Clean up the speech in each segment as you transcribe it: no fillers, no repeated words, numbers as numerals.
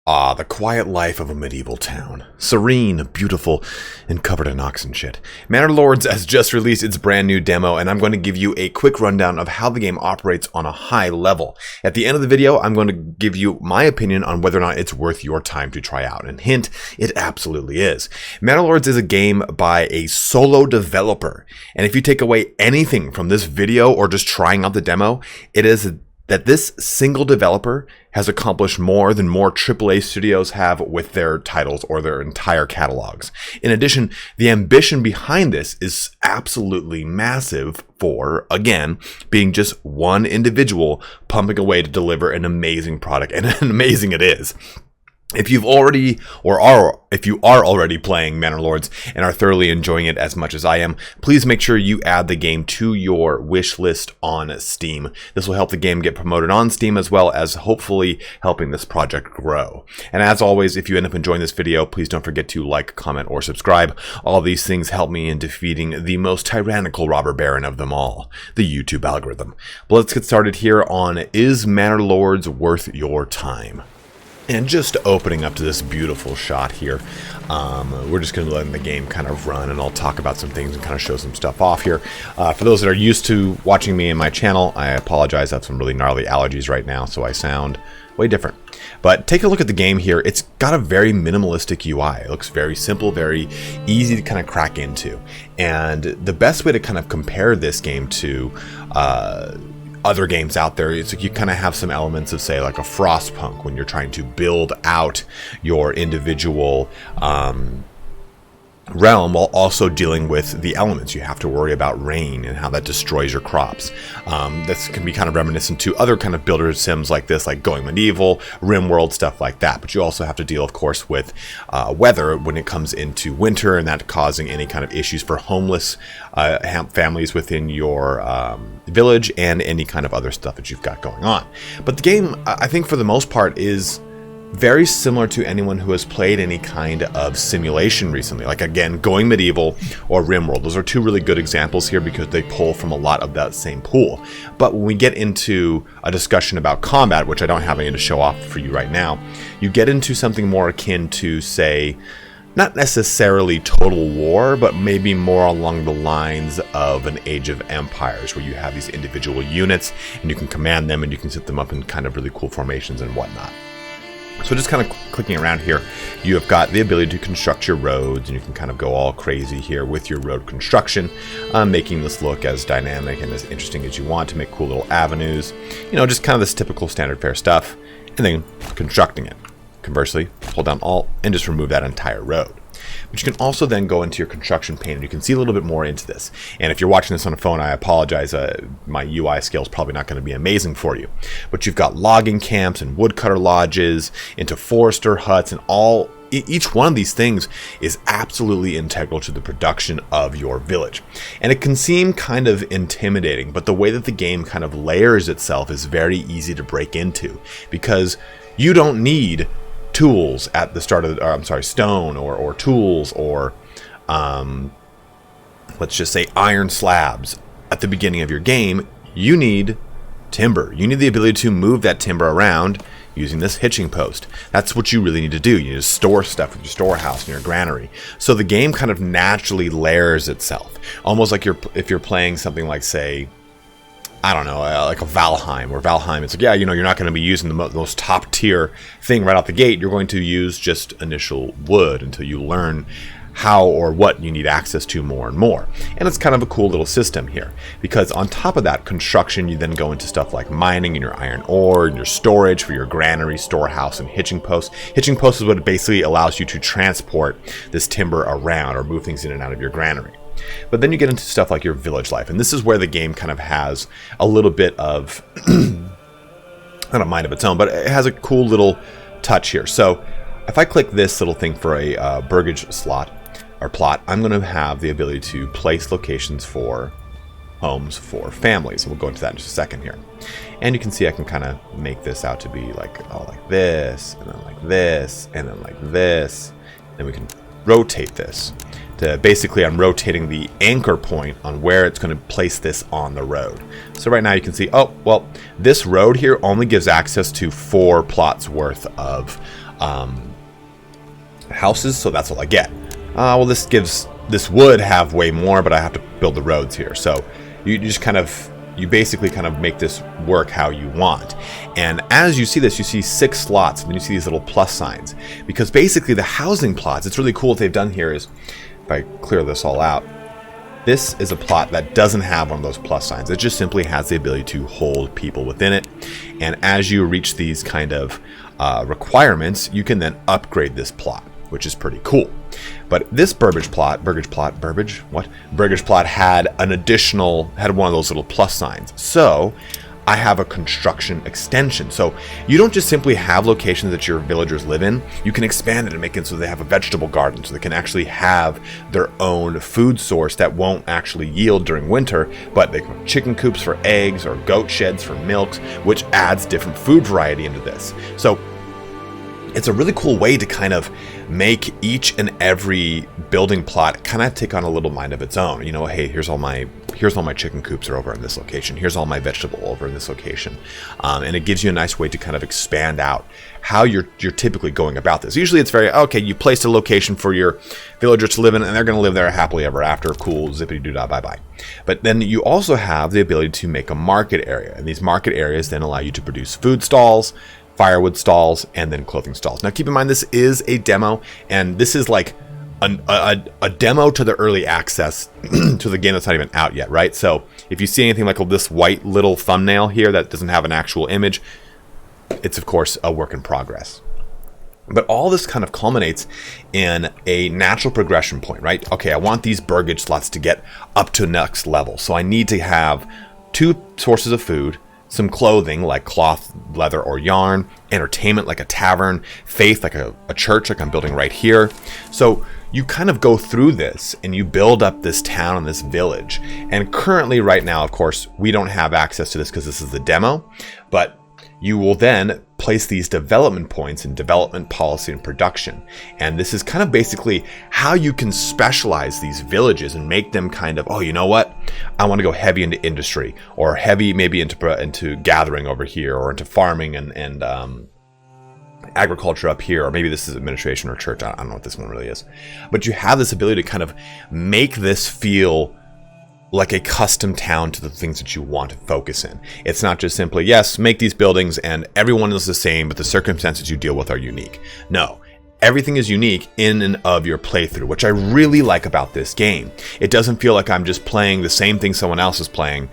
Ah, the quiet life of a medieval town. Serene, beautiful, and covered in oxen shit. Manor Lords has just released its brand new demo, and I'm going to give you a quick rundown of how the game operates on a high level. At the end of the video, I'm going to give you my opinion on whether or not it's worth your time to try out. And hint, it absolutely is. Manor Lords is a game by a solo developer. And if you take away anything from this video or just trying out the demo, it is that this single developer has accomplished more than more AAA studios have with their titles or their entire catalogs. In addition, the ambition behind this is absolutely massive for, again, being just one individual pumping away to deliver an amazing product, and amazing it is. If you've already, if you are already playing Manor Lords and are thoroughly enjoying it as much as I am, please make sure you add the game to your wish list on Steam. This will help the game get promoted on Steam as well as hopefully helping this project grow. And as always, if you end up enjoying this video, please don't forget to like, comment, or subscribe. All these things help me in defeating the most tyrannical robber baron of them all, the YouTube algorithm. But let's get started here on Is Manor Lords Worth Your Time? And just opening up to this beautiful shot here, we're just going to let the game kind of run, and I'll talk about some things and kind of show some stuff off here. For those that are used to watching me in my channel, I apologize. I have some really gnarly allergies right now, so I sound way different. But take a look at the game here. It's got a very minimalistic UI. It looks very simple, very easy to kind of crack into. And the best way to kind of compare this game to other games out there, it's like you kind of have some elements of, say, like a Frostpunk when you're trying to build out your individual realm while also dealing with the elements. You have to worry about rain and how that destroys your crops. This can be kind of reminiscent to other kind of builder sims like this, like Going Medieval, RimWorld, stuff like that. But you also have to deal, of course, with weather when it comes into winter, and that causing any kind of issues for homeless families within your village and any kind of other stuff that you've got going on. But the game, I think for the most part, is very similar to anyone who has played any kind of simulation recently, like, again, Going Medieval or RimWorld. Those are two really good examples here because they pull from a lot of that same pool. But when we get into a discussion about combat, which I don't have any to show off for you right now, you get into something more akin to, say, not necessarily Total War, but maybe more along the lines of an Age of Empires, where you have these individual units and you can command them and you can set them up in kind of really cool formations and whatnot. So just kind of clicking around here, you have got the ability to construct your roads, and you can kind of go all crazy here with your road construction, making this look as dynamic and as interesting as you want to make cool little avenues. You know, just kind of this typical standard fare stuff, and then constructing it. Conversely, hold down Alt and just remove that entire road. But you can also then go into your construction pane, and you can see a little bit more into this. And if you're watching this on a phone, I apologize. My UI scale is probably not going to be amazing for you. But you've got logging camps and woodcutter lodges, into forester huts, and each one of these things is absolutely integral to the production of your village. And it can seem kind of intimidating, but the way that the game kind of layers itself is very easy to break into, because you don't need tools at the start of stone or tools or let's just say iron slabs at the beginning of your game. You need timber. You need the ability to move that timber around using this hitching post. That's what you really need to do. You need to store stuff with your storehouse and your granary. So the game kind of naturally layers itself, almost like if you're playing something like, say, I don't know, like a Valheim, where Valheim, it's like, yeah, you know, you're not going to be using the most top tier thing right out the gate. You're going to use just initial wood until you learn how or what you need access to more and more. And it's kind of a cool little system here, because on top of that construction, you then go into stuff like mining and your iron ore and your storage for your granary, storehouse, and hitching post. Hitching post is what it basically allows you to transport this timber around or move things in and out of your granary. But then you get into stuff like your village life, and this is where the game kind of has a little bit of not a mind of its own, but it has a cool little touch here. So if I click this little thing for a burgage slot or plot, I'm going to have the ability to place locations for homes for families, and we'll go into that in just a second here. And you can see I can kind of make this out to be like, oh, like this, and then like this, and then like this, and we can rotate this. basically, I'm rotating the anchor point on where it's going to place this on the road. So right now you can see, oh, well, this road here only gives access to 4 plots worth of houses, so that's all I get. Well, this would have way more, but I have to build the roads here. So you just you basically kind of make this work how you want. And as you see this, you see 6 slots, and then you see these little plus signs. Because basically the housing plots, it's really cool what they've done here is, if I clear this all out, this is a plot that doesn't have one of those plus signs. It just simply has the ability to hold people within it. And as you reach these kind of requirements, you can then upgrade this plot, which is pretty cool. But this Burbage plot had had one of those little plus signs. So I have a construction extension. So you don't just simply have locations that your villagers live in. You can expand it and make it so they have a vegetable garden, so they can actually have their own food source that won't actually yield during winter, but they can have chicken coops for eggs or goat sheds for milks, which adds different food variety into this. So it's a really cool way to kind of make each and every building plot kind of take on a little mind of its own. You know, hey, here's all my chicken coops are over in this location. Here's all my vegetable over in this location. And it gives you a nice way to kind of expand out how you're typically going about this. Usually it's very, okay, you placed a location for your villagers to live in, and they're going to live there happily ever after. Cool, zippity-doo-dah, bye-bye. But then you also have the ability to make a market area. And these market areas then allow you to produce food stalls, firewood stalls, and then clothing stalls. Now keep in mind, this is a demo, and this is like a demo to the early access to the game that's not even out yet, right? So if you see anything like this white little thumbnail here that doesn't have an actual image, it's of course a work in progress. But all this kind of culminates in a natural progression point, right? Okay, I want these burgage slots to get up to next level, so I need to have 2 sources of food, some clothing like cloth, leather, or yarn, entertainment like a tavern, faith like a church like I'm building right here. So you kind of go through this and you build up this town and this village. And currently right now, of course, we don't have access to this because this is the demo, but you will then place these development points in development, policy, and production. And this is kind of basically how you can specialize these villages and make them kind of, oh, you know what? I want to go heavy into industry, or heavy maybe into gathering over here, or into farming and agriculture up here, or maybe this is administration or church. I don't know what this one really is. But you have this ability to kind of make this feel like a custom town to the things that you want to focus in. It's not just simply, yes, make these buildings and everyone is the same, but the circumstances you deal with are unique. No, everything is unique in and of your playthrough, which I really like about this game. It doesn't feel like I'm just playing the same thing someone else is playing,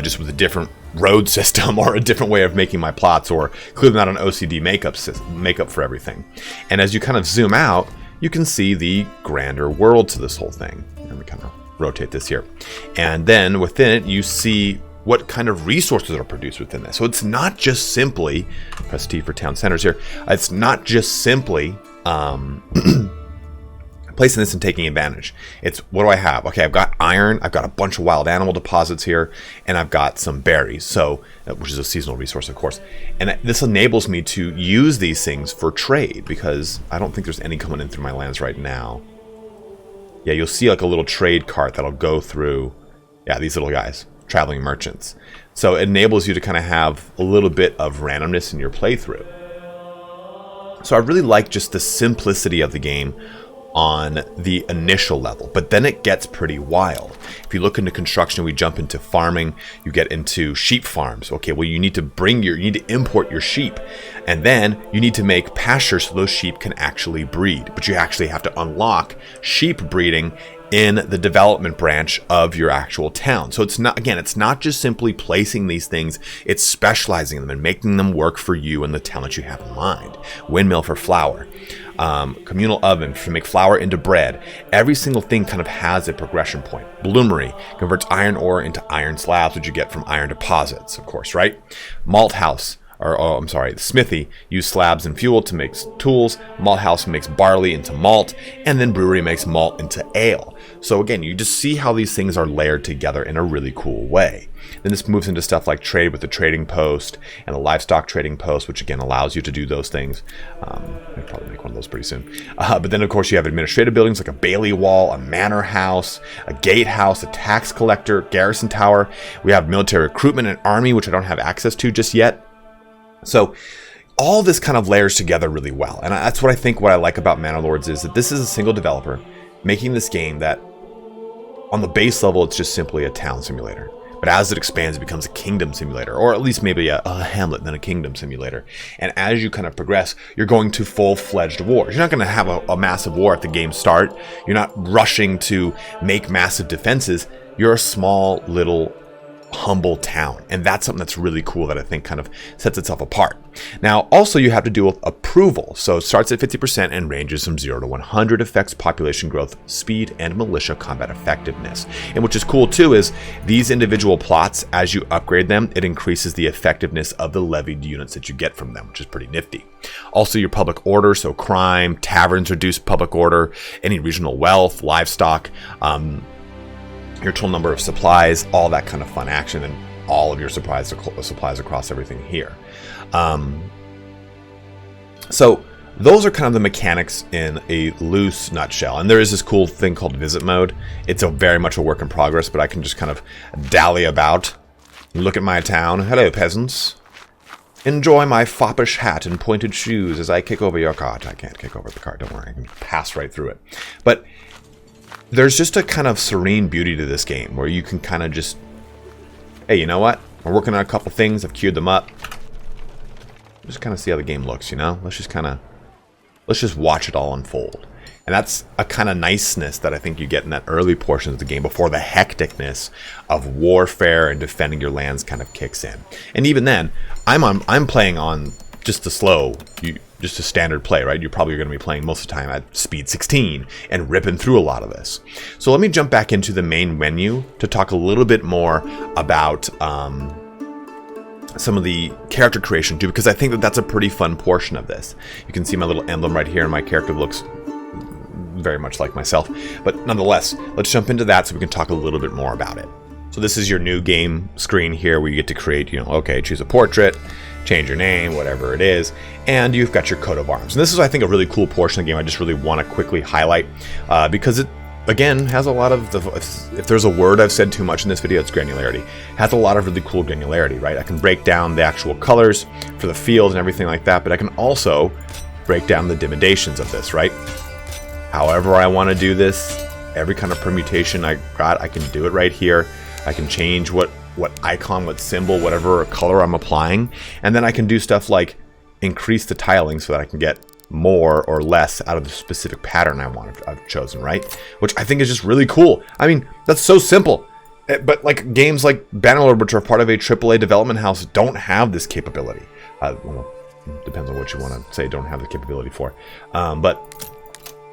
just with a different road system or a different way of making my plots, or clearly not an OCD makeup for everything. And as you kind of zoom out, you can see the grander world to this whole thing. Let me kind of rotate this here. And then within it, you see what kind of resources are produced within this. So it's not just simply, press T for town centers here, it's not just simply placing this and taking advantage. It's, what do I have? Okay, I've got iron, I've got a bunch of wild animal deposits here, and I've got some berries, so which is a seasonal resource, of course. And this enables me to use these things for trade, because I don't think there's any coming in through my lands right now. Yeah, you'll see like a little trade cart that'll go through, yeah, these little guys, traveling merchants. So it enables you to kind of have a little bit of randomness in your playthrough. So I really like just the simplicity of the game on the initial level, but then it gets pretty wild. If you look into construction, we jump into farming, you get into sheep farms. Okay, well, you need to import your sheep, and then you need to make pastures so those sheep can actually breed. But you actually have to unlock sheep breeding in the development branch of your actual town. So it's not just simply placing these things, it's specializing them and making them work for you and the town that you have in mind. Windmill for flour. Communal oven to make flour into bread. Every single thing kind of has a progression point. Bloomery converts iron ore into iron slabs, which you get from iron deposits, of course, right? Malt house I'm sorry, the smithy use slabs and fuel to make tools, malt house makes barley into malt, and then brewery makes malt into ale. So again, you just see how these things are layered together in a really cool way. Then this moves into stuff like trade with the trading post and a livestock trading post, which again allows you to do those things. I'll probably make one of those pretty soon. But then of course you have administrative buildings like a bailey wall, a manor house, a gatehouse, a tax collector, garrison tower. We have military recruitment and army, which I don't have access to just yet. So all this kind of layers together really well. And that's what I think what I like about Manor Lords is that this is a single developer making this game that on the base level, it's just simply a town simulator. But as it expands, it becomes a kingdom simulator, or at least maybe a hamlet, then a kingdom simulator. And as you kind of progress, you're going to full-fledged wars. You're not going to have a massive war at the game start. You're not rushing to make massive defenses. You're a small, little, humble town. And that's something that's really cool that I think kind of sets itself apart. Now, also you have to do approval. So it starts at 50% and ranges from 0 to 100, affects population growth, speed, and militia combat effectiveness. And which is cool too is these individual plots, as you upgrade them, it increases the effectiveness of the levied units that you get from them, which is pretty nifty. Also your public order, so crime, taverns reduce public order, any regional wealth, livestock, your total number of supplies, all that kind of fun action, and all of your supplies across everything here. So those are kind of the mechanics in a loose nutshell. And there is this cool thing called visit mode. It's very much a work in progress, but I can just kind of dally about, look at my town. Hello, peasants. Enjoy my foppish hat and pointed shoes as I kick over your cart. I can't kick over the cart, don't worry. I can pass right through it. But there's just a kind of serene beauty to this game where you can kind of just, hey, you know what? We're working on a couple things. I've queued them up. Just kind of see how the game looks, you know? Let's just watch it all unfold. And that's a kind of niceness that I think you get in that early portion of the game before the hecticness of warfare and defending your lands kind of kicks in. And even then, I'm playing on just the slow, just a standard play, right? You're probably going to be playing most of the time at speed 16 and ripping through a lot of this. So let me jump back into the main menu to talk a little bit more about some of the character creation too, because I think that that's a pretty fun portion of this. You can see my little emblem right here, and my character looks very much like myself. But nonetheless, let's jump into that so we can talk a little bit more about it. So this is your new game screen here where you get to create, okay, choose a portrait, change your name, whatever it is, and you've got your coat of arms. And this is, I think, a really cool portion of the game I just really want to quickly highlight because it, again, has a lot of, if there's a word I've said too much in this video, it's granularity. It has a lot of really cool granularity, right? I can break down the actual colors for the field and everything like that, but I can also break down the dimensions of this, right? However I want to do this, every kind of permutation I got, I can do it right here. I can change what icon, what symbol, whatever color I'm applying. And then I can do stuff like increase the tiling so that I can get more or less out of the specific pattern I've chosen, right? Which I think is just really cool. I mean, that's so simple. But like games like Bannerlord, which are part of a AAA development house, don't have this capability. Well, depends on what you want to say don't have the capability for. But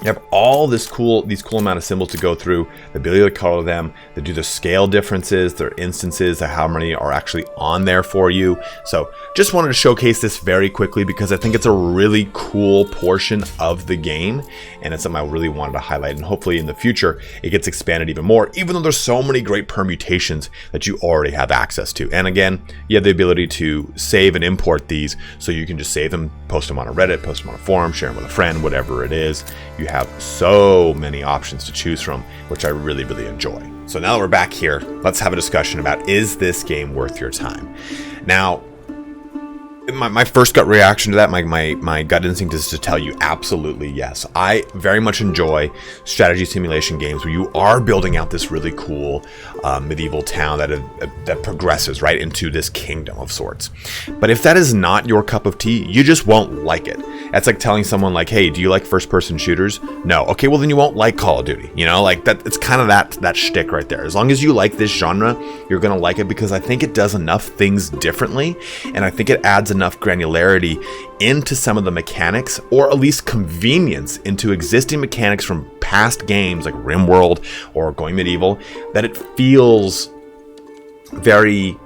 you have all these cool amount of symbols to go through, the ability to color them, to do the scale differences, their instances, how many are actually on there for you. So just wanted to showcase this very quickly because I think it's a really cool portion of the game, and it's something I really wanted to highlight, and hopefully in the future it gets expanded even more, even though there's so many great permutations that you already have access to. And again, you have the ability to save and import these, so you can just save them, post them on a Reddit, post them on a forum, share them with a friend, whatever it is. You have so many options to choose from, which I really, really enjoy. So now that we're back here, let's have a discussion about, is this game worth your time? Now, my first gut reaction to that, my gut instinct is to tell you absolutely yes. I very much enjoy strategy simulation games where you are building out this really cool medieval town that progresses right into this kingdom of sorts. But if that is not your cup of tea, you just won't like it. That's like telling someone like, hey, do you like first-person shooters? No. Okay, well then you won't like Call of Duty. Like that. It's kind of that shtick right there. As long as you like this genre, you're gonna like it because I think it does enough things differently, and I think it adds enough granularity into some of the mechanics, or at least convenience into existing mechanics from past games like RimWorld or Going Medieval, that it feels very,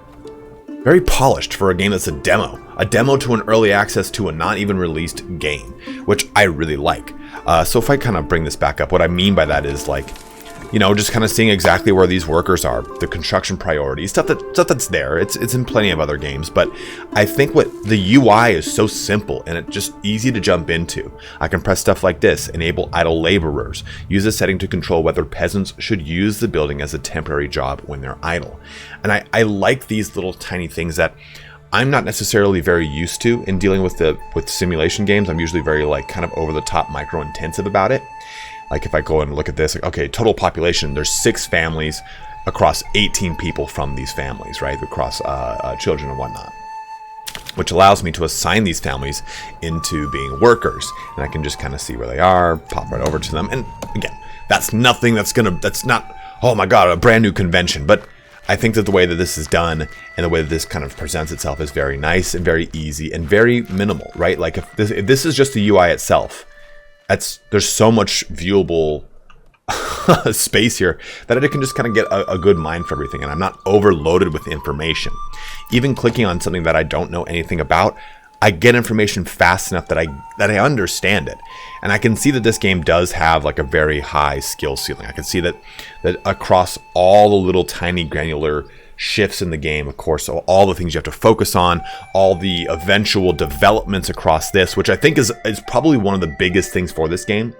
very polished for a game that's a demo. a demo to an early access to a not even released game, which I really like. So if I kind of bring this back up, what I mean by that is like, you know, just kind of seeing exactly where these workers are, the construction priorities, stuff that's there. It's in plenty of other games, but I think what the UI is so simple and it's just easy to jump into. I can press stuff like this, enable idle laborers, use a setting to control whether peasants should use the building as a temporary job when they're idle. And I like these little tiny things that I'm not necessarily very used to in dealing with simulation games. I'm usually very like kind of over the top micro intensive about it. Like if I go and look at this, like, okay, total population, there's 6 families across 18 people from these families, right? Across children and whatnot, which allows me to assign these families into being workers. And I can just kind of see where they are, pop right over to them. And again, that's nothing that's not, oh my God, a brand new convention. But I think that the way that this is done and the way that this kind of presents itself is very nice and very easy and very minimal, right? Like if this is just the UI itself, there's so much viewable space here that I can just kind of get a good mind for everything, and I'm not overloaded with information. Even clicking on something that I don't know anything about, I get information fast enough that I understand it. And I can see that this game does have like a very high skill ceiling. I can see that across all the little tiny granular shifts in the game, of course, so all the things you have to focus on, all the eventual developments across this, which I think is probably one of the biggest things for this game.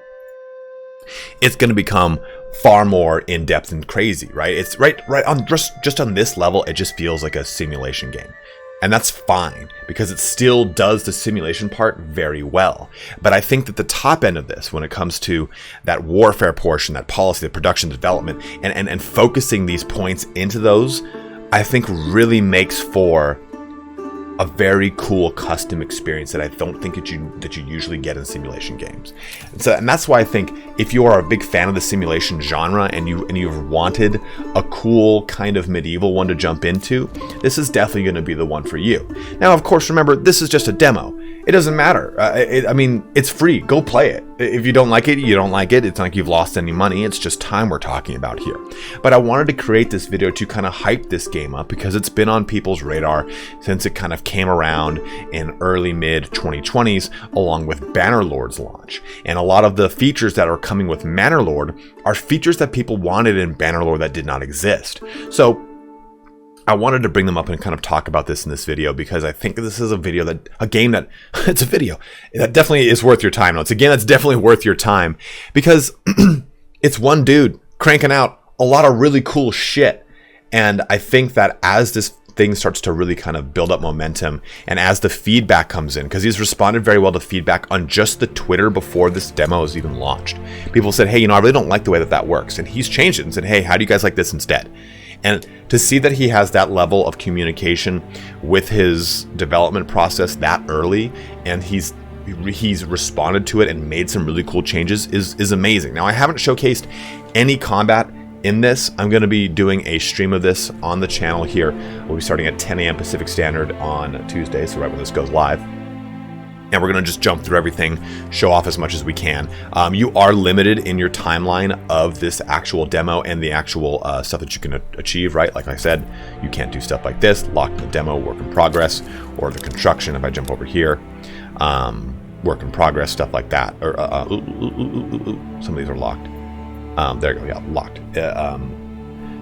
It's going to become far more in-depth and crazy, right? It's right on just on this level, it just feels like a simulation game. And that's fine, because it still does the simulation part very well. But I think that the top end of this, when it comes to that warfare portion, that policy, the production, development, and focusing these points into those, I think really makes for a very cool custom experience that I don't think that you usually get in simulation games. And that's why I think if you are a big fan of the simulation genre and you've wanted a cool kind of medieval one to jump into, this is definitely going to be the one for you. Now, of course, remember, this is just a demo. It doesn't matter. I mean, it's free. Go play it. If you don't like it, you don't like it. It's not like you've lost any money. It's just time we're talking about here. But I wanted to create this video to kind of hype this game up because it's been on people's radar since it kind of came around in early mid 2020s along with Manor Lords launch. And a lot of the features that are coming with Manor Lord are features that people wanted in Manor Lord that did not exist. So I wanted to bring them up and kind of talk about this in this video because I think this is a video it's a video that definitely is worth your time. Now, it's definitely worth your time because it's one dude cranking out a lot of really cool shit. And I think that as this thing starts to really kind of build up momentum and as the feedback comes in, because he's responded very well to feedback on just the Twitter before this demo is even launched. People said, hey, I really don't like the way that works. And he's changed it and said, hey, how do you guys like this instead? And to see that he has that level of communication with his development process that early, and he's responded to it and made some really cool changes is amazing. Now, I haven't showcased any combat in this. I'm going to be doing a stream of this on the channel here. We'll be starting at 10 a.m. Pacific Standard on Tuesday, so right when this goes live. And we're going to just jump through everything, show off as much as we can. You are limited in your timeline of this actual demo and the actual stuff that you can achieve, right? Like I said, you can't do stuff like this, locked in the demo, work in progress, or the construction. If I jump over here, work in progress, stuff like that. Or some of these are locked. There you go, yeah, locked.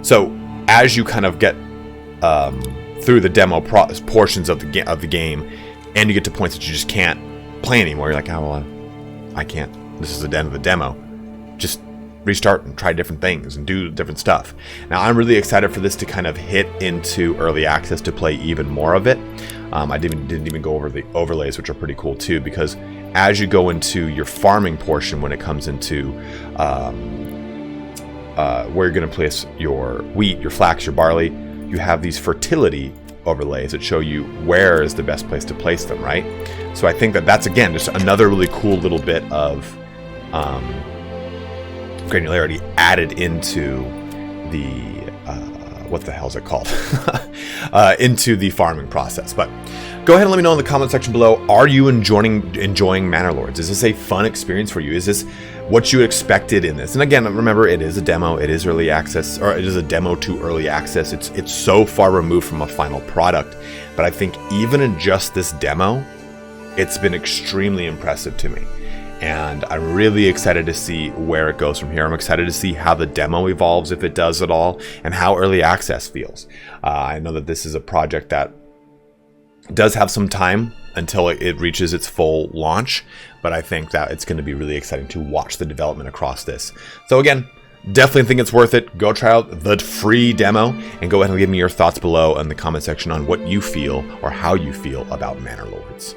So as you kind of get through the demo portions of the game, and you get to points that you just can't play anymore. You're like, oh, well, I can't. This is the end of the demo. Just restart and try different things and do different stuff. Now, I'm really excited for this to kind of hit into early access to play even more of it. I didn't even go over the overlays, which are pretty cool too, because as you go into your farming portion, when it comes into where you're going to place your wheat, your flax, your barley, you have these fertility overlays that show you where is the best place to place them, right? So I think that that's, again, just another really cool little bit of granularity added into the what the hell is it called into the farming process. But Go ahead and let me know in the comment section below, are you enjoying Manor Lords? Is this a fun experience for you? Is this what you expected in this? And again, remember, it is a demo, it is early access, or it is a demo to early access. It's so far removed from a final product. But I think even in just this demo, it's been extremely impressive to me. And I'm really excited to see where it goes from here. I'm excited to see how the demo evolves, if it does at all, and how early access feels. I know that this is a project that does have some time until it reaches its full launch, but I think that it's going to be really exciting to watch the development across this. So again, definitely think it's worth it. Go try out the free demo and go ahead and give me your thoughts below in the comment section on what you feel or how you feel about Manor Lords.